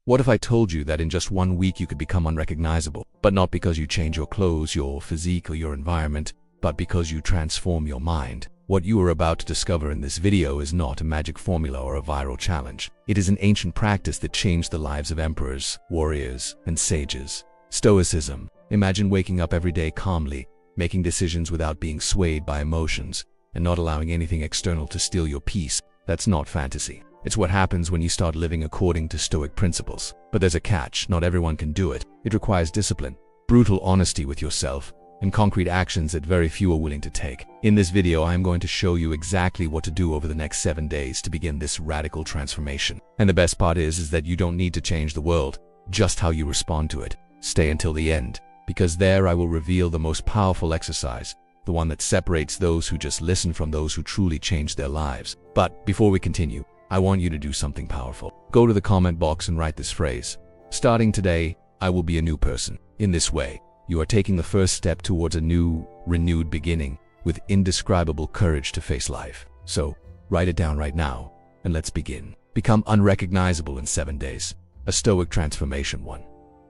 What if I told you that in just 1 week you could become unrecognizable? But not because you change your clothes, your physique, or your environment, but because you transform your mind. What you are about to discover in this video is not a magic formula or a viral challenge. It is an ancient practice that changed the lives of emperors, warriors, and sages. Stoicism. Imagine waking up every day calmly, making decisions without being swayed by emotions, and not allowing anything external to steal your peace. That's not fantasy. It's what happens when you start living according to Stoic principles. But there's a catch. Not everyone can do it. It requires discipline, brutal honesty with yourself, and concrete actions that very few are willing to take. In this video, I am going to show you exactly what to do over the next 7 days to begin this radical transformation. And the best part is that you don't need to change the world, just how you respond to it. Stay until the end, because there I will reveal the most powerful exercise, the one that separates those who just listen from those who truly change their lives. But before we continue, I want you to do something powerful. Go to the comment box and write this phrase: starting today, I will be a new person. In this way, you are taking the first step towards a new, renewed beginning with indescribable courage to face life. So, write it down right now, and let's begin. Become unrecognizable in 7 days. A Stoic transformation 1.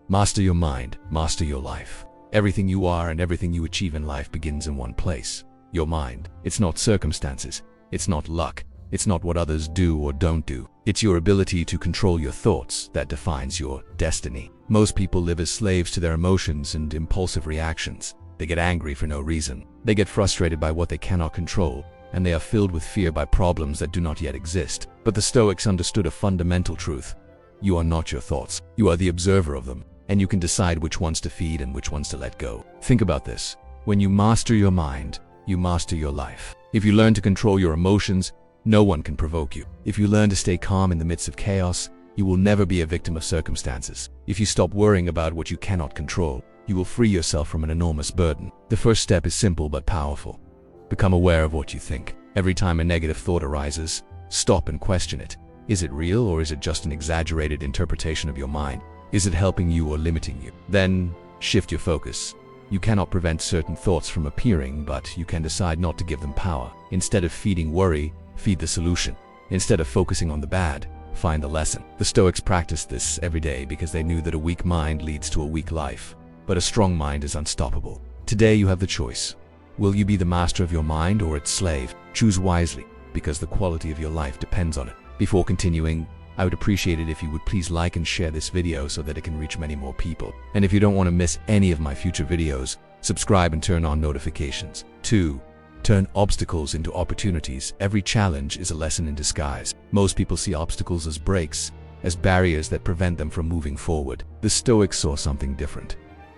Master your mind, master your life. Everything you are and everything you achieve in life begins in one place: your mind. It's not circumstances, it's not luck, it's not what others do or don't do. It's your ability to control your thoughts that defines your destiny. Most people live as slaves to their emotions and impulsive reactions. They get angry for no reason. They get frustrated by what they cannot control, and they are filled with fear by problems that do not yet exist. But the Stoics understood a fundamental truth: you are not your thoughts. You are the observer of them, and you can decide which ones to feed and which ones to let go. Think about this. When you master your mind, you master your life. If you learn to control your emotions, no one can provoke you. If you learn to stay calm in the midst of chaos, you will never be a victim of circumstances. If you stop worrying about what you cannot control, you will free yourself from an enormous burden. The first step is simple but powerful. Become aware of what you think. Every time a negative thought arises, stop and question it. Is it real, or is it just an exaggerated interpretation of your mind? Is it helping you or limiting you? Then, shift your focus. You cannot prevent certain thoughts from appearing, but you can decide not to give them power. Instead of feeding worry, feed the solution. Instead of focusing on the bad, find the lesson. The Stoics practiced this every day because they knew that a weak mind leads to a weak life, but a strong mind is unstoppable. Today you have the choice. Will you be the master of your mind or its slave? Choose wisely, because the quality of your life depends on it. Before continuing, I would appreciate it if you would please like and share this video so that it can reach many more people. And if you don't want to miss any of my future videos, subscribe and turn on notifications. 2. Turn obstacles into opportunities. Every challenge is a lesson in disguise. Most people see obstacles as breaks, as barriers that prevent them from moving forward. The Stoics saw something different.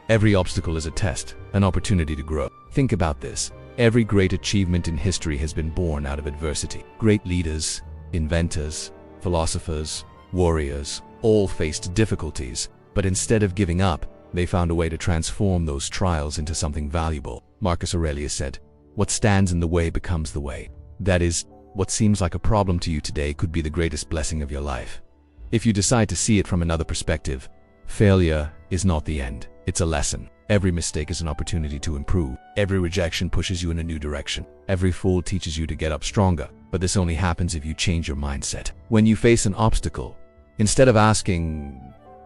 Every obstacle is a test, an opportunity to grow. Think about this. Every great achievement in history has been born out of adversity. Great leaders, inventors, philosophers, warriors, all faced difficulties, but instead of giving up, they found a way to transform those trials into something valuable. Marcus Aurelius said, "What stands in the way becomes the way." That is, what seems like a problem to you today could be the greatest blessing of your life. If you decide to see it from another perspective, failure is not the end, it's a lesson. Every mistake is an opportunity to improve. Every rejection pushes you in a new direction. Every fall teaches you to get up stronger. But this only happens if you change your mindset. When you face an obstacle, instead of asking,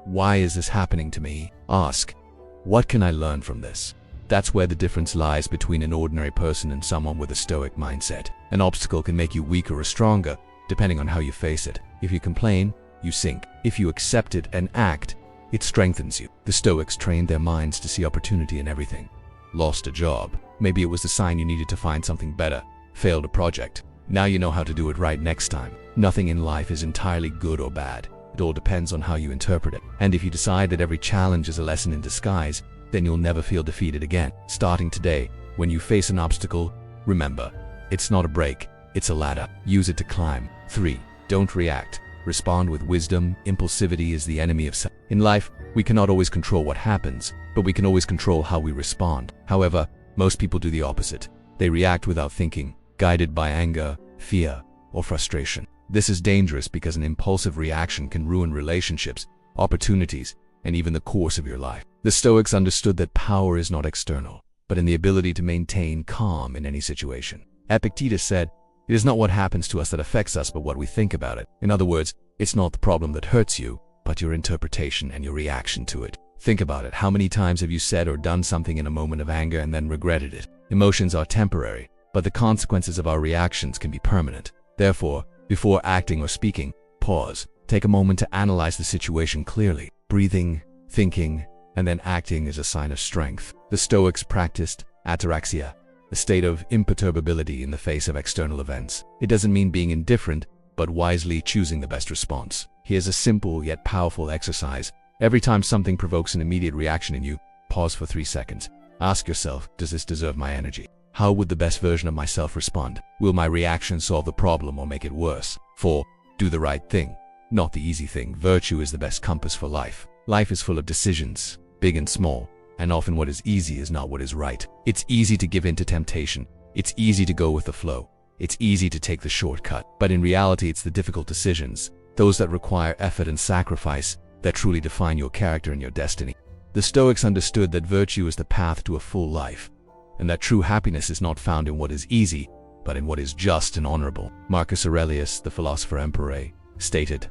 "Why is this happening to me?" ask, "What can I learn from this?" That's where the difference lies between an ordinary person and someone with a Stoic mindset. An obstacle can make you weaker or stronger, depending on how you face it. If you complain, you sink. If you accept it and act, it strengthens you. The Stoics trained their minds to see opportunity in everything. Lost a job. Maybe it was the sign you needed to find something better. Failed a project. Now you know how to do it right next time. Nothing in life is entirely good or bad. It all depends on how you interpret it. And if you decide that every challenge is a lesson in disguise, then you'll never feel defeated again. Starting today, when you face an obstacle, remember, it's not a break, it's a ladder. Use it to climb. 3. Don't react. Respond with wisdom. Impulsivity is the enemy of success. In life, we cannot always control what happens, but we can always control how we respond. However, most people do the opposite. They react without thinking, guided by anger, fear, or frustration. This is dangerous because an impulsive reaction can ruin relationships, opportunities, and even the course of your life. The Stoics understood that power is not external, but in the ability to maintain calm in any situation. Epictetus said, "It is not what happens to us that affects us, but what we think about it." In other words, it's not the problem that hurts you, but your interpretation and your reaction to it. Think about it. How many times have you said or done something in a moment of anger and then regretted it? Emotions are temporary, but the consequences of our reactions can be permanent. Therefore, before acting or speaking, pause. Take a moment to analyze the situation clearly. Breathing, thinking, and then acting is a sign of strength. The Stoics practiced ataraxia, a state of imperturbability in the face of external events. It doesn't mean being indifferent, but wisely choosing the best response. Here's a simple yet powerful exercise. Every time something provokes an immediate reaction in you, pause for 3 seconds. Ask yourself, does this deserve my energy? How would the best version of myself respond? Will my reaction solve the problem or make it worse? 4. Do the right thing, not the easy thing. Virtue is the best compass for life. Life is full of decisions, big and small, and often what is easy is not what is right. It's easy to give in to temptation. It's easy to go with the flow. It's easy to take the shortcut. But in reality, it's the difficult decisions, those that require effort and sacrifice, that truly define your character and your destiny. The Stoics understood that virtue is the path to a full life, and that true happiness is not found in what is easy, but in what is just and honorable. Marcus Aurelius, the philosopher emperor, stated,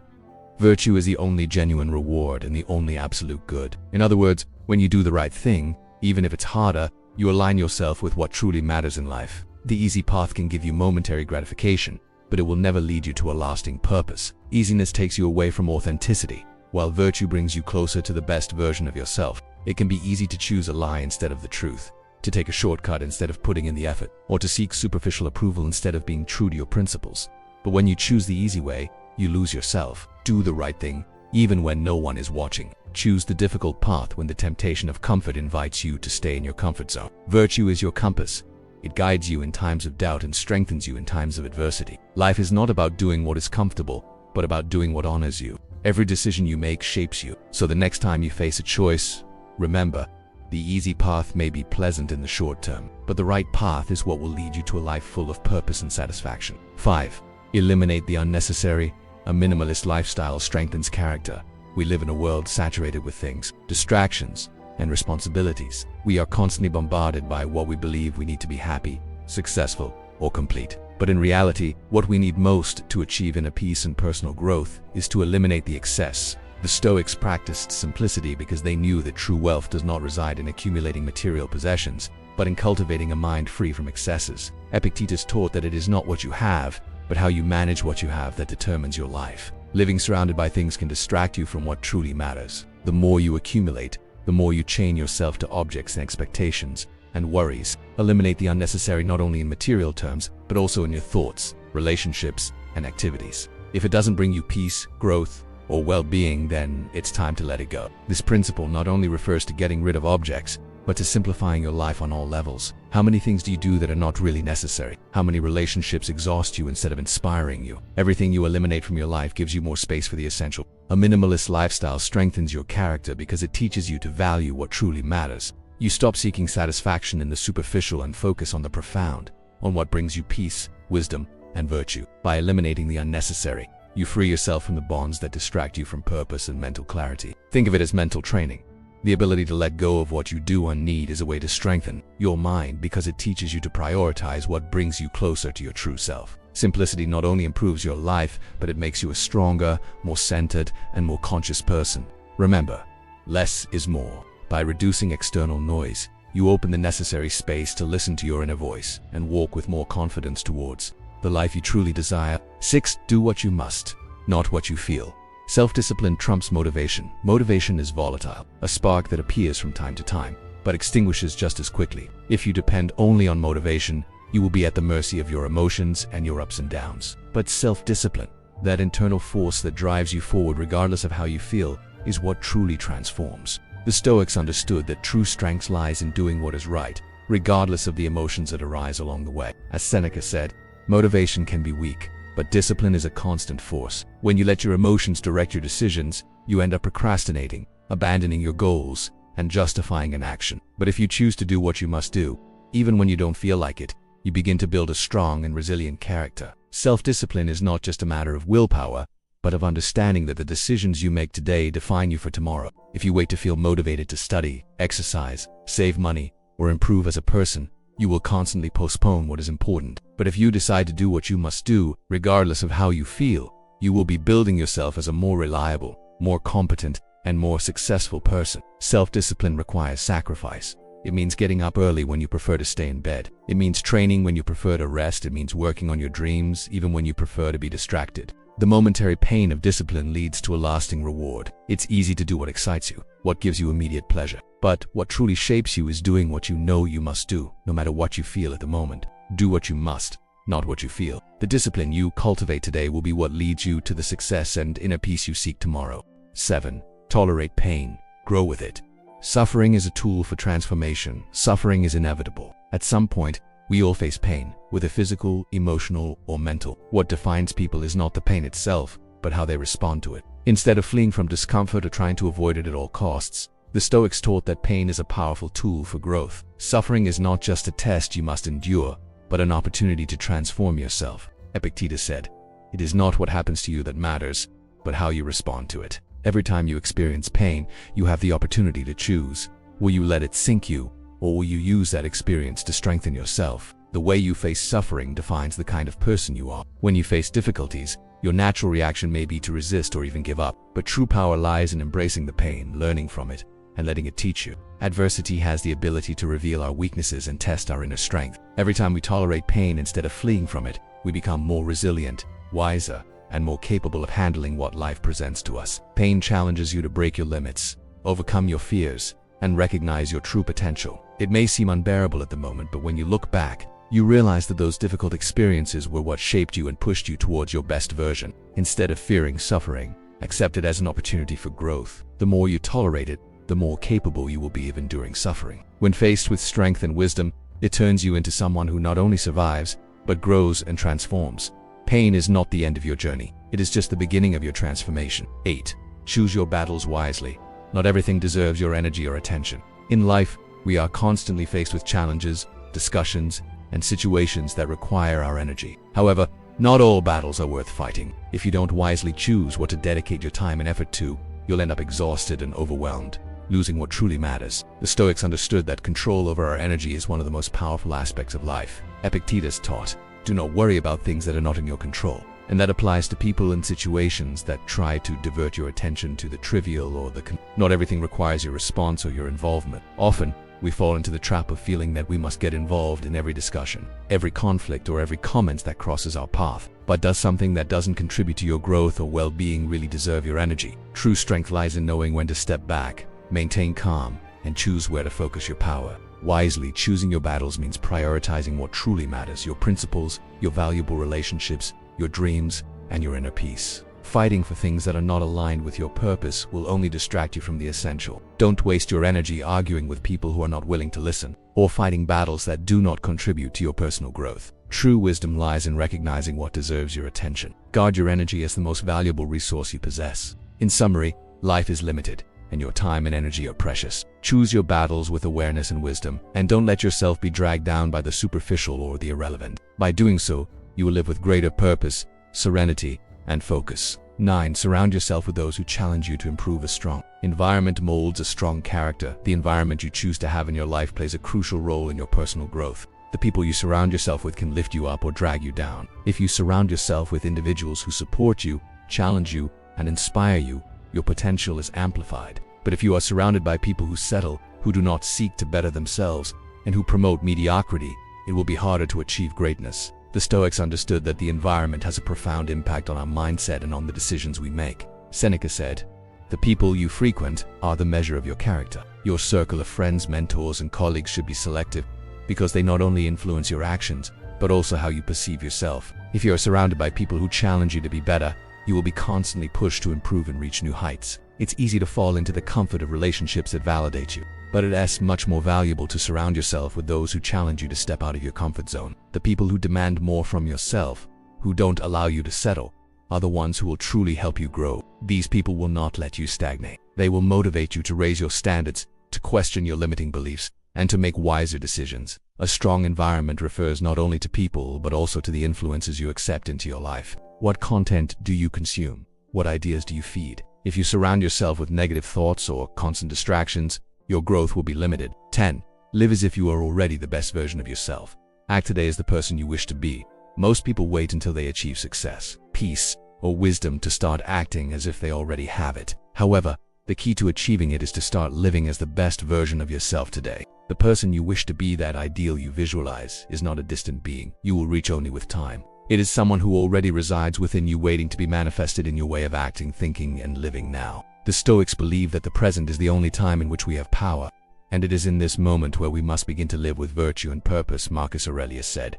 "Virtue is the only genuine reward and the only absolute good." In other words, when you do the right thing, even if it's harder, you align yourself with what truly matters in life. The easy path can give you momentary gratification, but it will never lead you to a lasting purpose. Easiness takes you away from authenticity, while virtue brings you closer to the best version of yourself. It can be easy to choose a lie instead of the truth, to take a shortcut instead of putting in the effort, or to seek superficial approval instead of being true to your principles. But when you choose the easy way, you lose yourself. Do the right thing, even when no one is watching. Choose the difficult path when the temptation of comfort invites you to stay in your comfort zone. Virtue is your compass. It guides you in times of doubt and strengthens you in times of adversity. Life is not about doing what is comfortable, but about doing what honors you. Every decision you make shapes you. So the next time you face a choice, remember, the easy path may be pleasant in the short term, but the right path is what will lead you to a life full of purpose and satisfaction. 5. Eliminate the unnecessary. A minimalist lifestyle strengthens character. We live in a world saturated with things, distractions, and responsibilities. We are constantly bombarded by what we believe we need to be happy, successful, or complete. But in reality, what we need most to achieve inner peace and personal growth is to eliminate the excess. The Stoics practiced simplicity because they knew that true wealth does not reside in accumulating material possessions, but in cultivating a mind free from excesses. Epictetus taught that it is not what you have, but how you manage what you have that determines your life. Living surrounded by things can distract you from what truly matters. The more you accumulate, the more you chain yourself to objects and expectations and worries. Eliminate the unnecessary not only in material terms, but also in your thoughts, relationships, and activities. If it doesn't bring you peace, growth, or well-being, then it's time to let it go. This principle not only refers to getting rid of objects, but to simplifying your life on all levels. How many things do you do that are not really necessary? How many relationships exhaust you instead of inspiring you? Everything you eliminate from your life gives you more space for the essential. A minimalist lifestyle strengthens your character because it teaches you to value what truly matters. You stop seeking satisfaction in the superficial and focus on the profound, on what brings you peace, wisdom, and virtue. By eliminating the unnecessary, you free yourself from the bonds that distract you from purpose and mental clarity. Think of it as mental training. The ability to let go of what you do or need is a way to strengthen your mind because it teaches you to prioritize what brings you closer to your true self. Simplicity not only improves your life, but it makes you a stronger, more centered, and more conscious person. Remember, less is more. By reducing external noise, you open the necessary space to listen to your inner voice and walk with more confidence towards the life you truly desire. 6. Do what you must, not what you feel. Self-discipline trumps motivation. Motivation is volatile, a spark that appears from time to time, but extinguishes just as quickly. If you depend only on motivation, you will be at the mercy of your emotions and your ups and downs. But self-discipline, that internal force that drives you forward regardless of how you feel, is what truly transforms. The Stoics understood that true strength lies in doing what is right, regardless of the emotions that arise along the way. As Seneca said, motivation can be weak, but discipline is a constant force. When you let your emotions direct your decisions, you end up procrastinating, abandoning your goals, and justifying an action. But if you choose to do what you must do, even when you don't feel like it, you begin to build a strong and resilient character. Self-discipline is not just a matter of willpower, but of understanding that the decisions you make today define you for tomorrow. If you wait to feel motivated to study, exercise, save money, or improve as a person, you will constantly postpone what is important. But if you decide to do what you must do, regardless of how you feel, you will be building yourself as a more reliable, more competent, and more successful person. Self-discipline requires sacrifice. It means getting up early when you prefer to stay in bed. It means training when you prefer to rest. It means working on your dreams, even when you prefer to be distracted. The momentary pain of discipline leads to a lasting reward. It's easy to do what excites you, what gives you immediate pleasure. But what truly shapes you is doing what you know you must do, no matter what you feel at the moment. Do what you must, not what you feel. The discipline you cultivate today will be what leads you to the success and inner peace you seek tomorrow. 7. Tolerate pain. Grow with it. Suffering is a tool for transformation. Suffering is inevitable. At some point, we all face pain, whether physical, emotional, or mental. What defines people is not the pain itself, but how they respond to it. Instead of fleeing from discomfort or trying to avoid it at all costs, the Stoics taught that pain is a powerful tool for growth. Suffering is not just a test you must endure, but an opportunity to transform yourself. Epictetus said, "It is not what happens to you that matters, but how you respond to it." Every time you experience pain, you have the opportunity to choose. Will you let it sink you, or will you use that experience to strengthen yourself? The way you face suffering defines the kind of person you are. When you face difficulties, your natural reaction may be to resist or even give up, but true power lies in embracing the pain, learning from it, and letting it teach you. Adversity has the ability to reveal our weaknesses and test our inner strength. Every time we tolerate pain instead of fleeing from it, we become more resilient, wiser, and more capable of handling what life presents to us. Pain challenges you to break your limits, overcome your fears, and recognize your true potential. It may seem unbearable at the moment, but when you look back, you realize that those difficult experiences were what shaped you and pushed you towards your best version. Instead of fearing suffering, accept it as an opportunity for growth. The more you tolerate it, the more capable you will be of enduring suffering. When faced with strength and wisdom, it turns you into someone who not only survives, but grows and transforms. Pain is not the end of your journey. It is just the beginning of your transformation. 8. Choose your battles wisely. Not everything deserves your energy or attention. In life, we are constantly faced with challenges, discussions, and situations that require our energy. However, not all battles are worth fighting. If you don't wisely choose what to dedicate your time and effort to, you'll end up exhausted and overwhelmed, losing what truly matters. The Stoics understood that control over our energy is one of the most powerful aspects of life. Epictetus taught, "Do not worry about things that are not in your control." And that applies to people and situations that try to divert your attention to the trivial or Not everything requires your response or your involvement. Often, we fall into the trap of feeling that we must get involved in every discussion, every conflict, or every comment that crosses our path. But does something that doesn't contribute to your growth or well-being really deserve your energy? True strength lies in knowing when to step back, maintain calm, and choose where to focus your power. Wisely choosing your battles means prioritizing what truly matters: your principles, your valuable relationships, your dreams, and your inner peace. Fighting for things that are not aligned with your purpose will only distract you from the essential. Don't waste your energy arguing with people who are not willing to listen, or fighting battles that do not contribute to your personal growth. True wisdom lies in recognizing what deserves your attention. Guard your energy as the most valuable resource you possess. In summary, life is limited, and your time and energy are precious. Choose your battles with awareness and wisdom, and don't let yourself be dragged down by the superficial or the irrelevant. By doing so, you will live with greater purpose, serenity, and focus. 9. Surround yourself with those who challenge you to improve. A strong environment molds a strong character. The environment you choose to have in your life plays a crucial role in your personal growth. The people you surround yourself with can lift you up or drag you down. If you surround yourself with individuals who support you, challenge you, and inspire you, your potential is amplified. But if you are surrounded by people who settle, who do not seek to better themselves, and who promote mediocrity, it will be harder to achieve greatness. The Stoics understood that the environment has a profound impact on our mindset and on the decisions we make. Seneca said, "The people you frequent are the measure of your character." Your circle of friends, mentors, and colleagues should be selective, because they not only influence your actions, but also how you perceive yourself. If you are surrounded by people who challenge you to be better, you will be constantly pushed to improve and reach new heights. It's easy to fall into the comfort of relationships that validate you, but it is much more valuable to surround yourself with those who challenge you to step out of your comfort zone. The people who demand more from yourself, who don't allow you to settle, are the ones who will truly help you grow. These people will not let you stagnate. They will motivate you to raise your standards, to question your limiting beliefs, and to make wiser decisions. A strong environment refers not only to people, but also to the influences you accept into your life. What content do you consume? What ideas do you feed? If you surround yourself with negative thoughts or constant distractions, your growth will be limited. 10. Live as if you are already the best version of yourself. Act today as the person you wish to be. Most people wait until they achieve success, peace, or wisdom to start acting as if they already have it. However, the key to achieving it is to start living as the best version of yourself today. The person you wish to be, that ideal you visualize, is not a distant being you will reach only with time. It is someone who already resides within you, waiting to be manifested in your way of acting, thinking, and living now. The Stoics believe that the present is the only time in which we have power, and it is in this moment where we must begin to live with virtue and purpose. Marcus Aurelius said,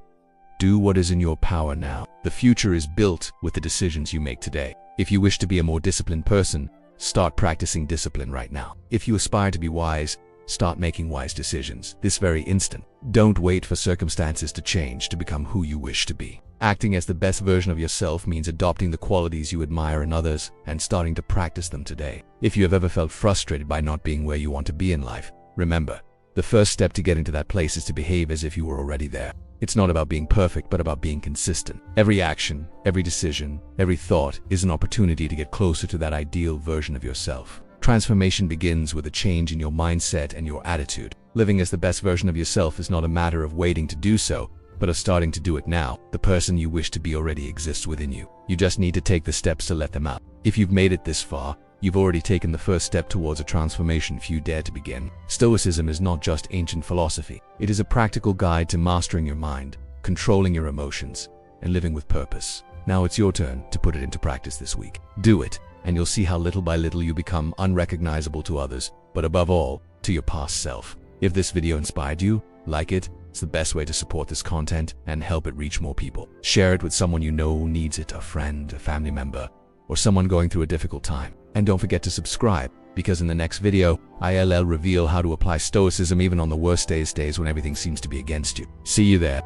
"Do what is in your power now." The future is built with the decisions you make today. If you wish to be a more disciplined person, start practicing discipline right now. If you aspire to be wise, start making wise decisions this very instant. Don't wait for circumstances to change to become who you wish to be. Acting as the best version of yourself means adopting the qualities you admire in others and starting to practice them today. If you have ever felt frustrated by not being where you want to be in life, remember, the first step to getting to that place is to behave as if you were already there. It's not about being perfect, but about being consistent. Every action, every decision, every thought is an opportunity to get closer to that ideal version of yourself. Transformation begins with a change in your mindset and your attitude. Living as the best version of yourself is not a matter of waiting to do so, but of starting to do it now. The person you wish to be already exists within you. You just need to take the steps to let them out. If you've made it this far, you've already taken the first step towards a transformation few dare to begin. Stoicism is not just ancient philosophy. It is a practical guide to mastering your mind, controlling your emotions, and living with purpose. Now it's your turn to put it into practice this week. Do it, and you'll see how little by little you become unrecognizable to others, but above all, to your past self. If this video inspired you, like it. It's the best way to support this content and help it reach more people. Share it with someone you know needs it, a friend, a family member, or someone going through a difficult time. And don't forget to subscribe, because in the next video, I'll reveal how to apply Stoicism even on the worst days when everything seems to be against you. See you there.